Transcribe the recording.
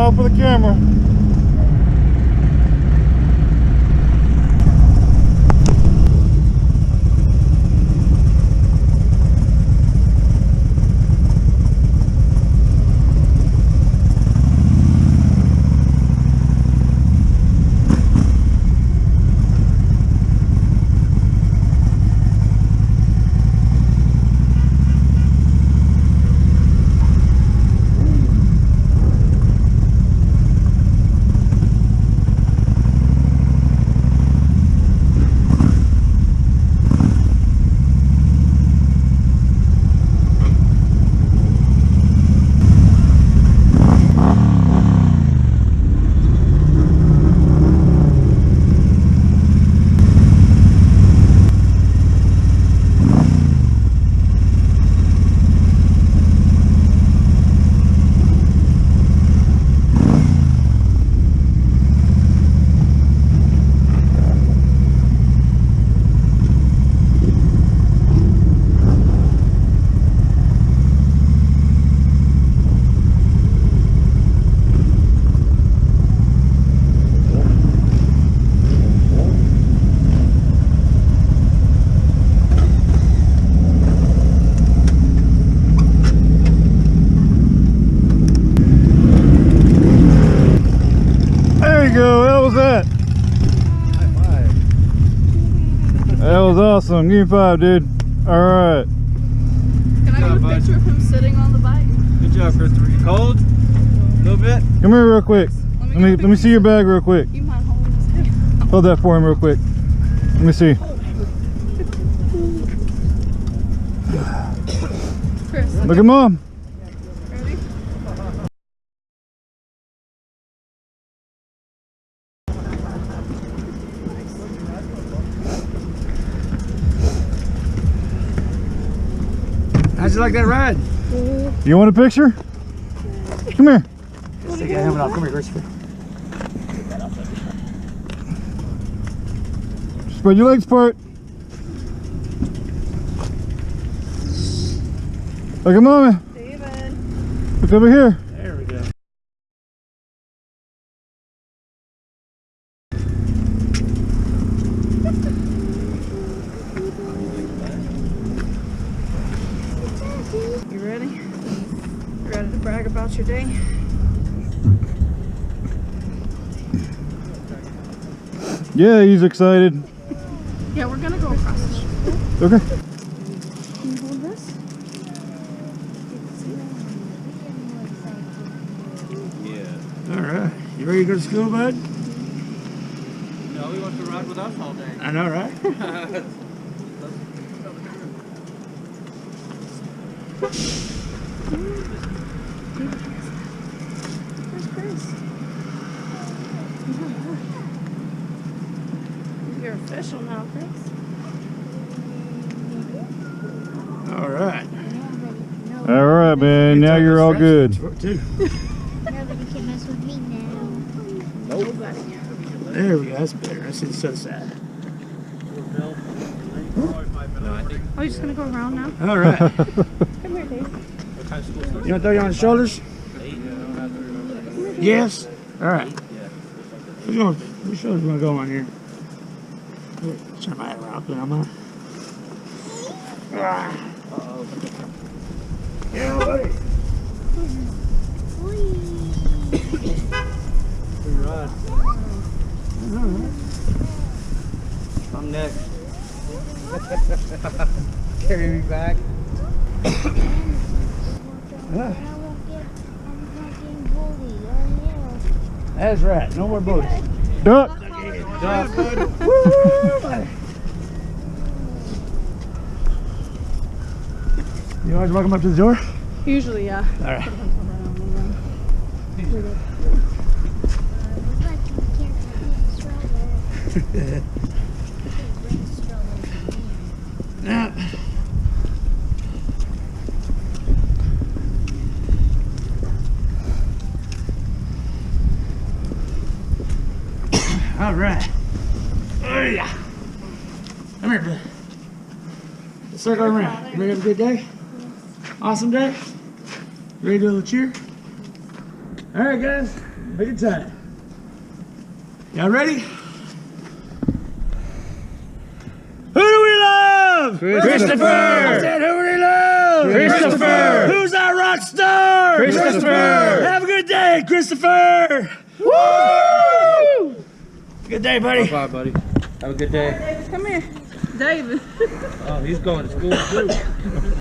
Smile for the camera. That was awesome. Give me 5, dude. Alright. Can I get a picture of him sitting on the bike? Good job, Christopher. You cold? A little bit? Come here real quick. Let me see your bag real quick. You mind holding his head? Hold that for him real quick. Let me see. Chris, Look at Mom. ready? How'd you like that ride? You want a picture? Come here. Let's take that helmet off. Come here, Christopher. Spread your legs apart. Look at Mommy. David. Look over here. There we go. You ready? You ready to brag about your day? Yeah, he's excited. Yeah, we're gonna go across the street. Okay. Can you hold this? Yeah. All right. You ready to go to school, bud? No, he wants to ride with us all day. I know, right? Where's Chris? You're official now, Chris. All right. All right, man. Now you're all good. Too. Nobody can mess with me now. There we go. That's better. That's the other side. Oh, you're just gonna go around now? All right. Come here, Dave. You want to throw you on the shoulders? Yes. All right. Which shoulders you want to go on here? Turn my head around. Put it on mine. Yeah, buddy. Good ride. I'm next. Carry me back. That's right. No more bullies. Duck. Duck. You always welcome up to the door? Usually, yeah. All right. Now, all right. Oh, yeah. Come here, bud. Let's circle around. You ready to have a good day? Awesome day? Ready to do a little cheer? All right, guys. Big time. Y'all ready? Who do we love? Christopher! I said, who do we love? Christopher! Who's our rock star? Christopher! Have a good day, Christopher! Woo! Good day, buddy. Bye, buddy. Have a good day. David, come here. David. Oh, he's going to school too.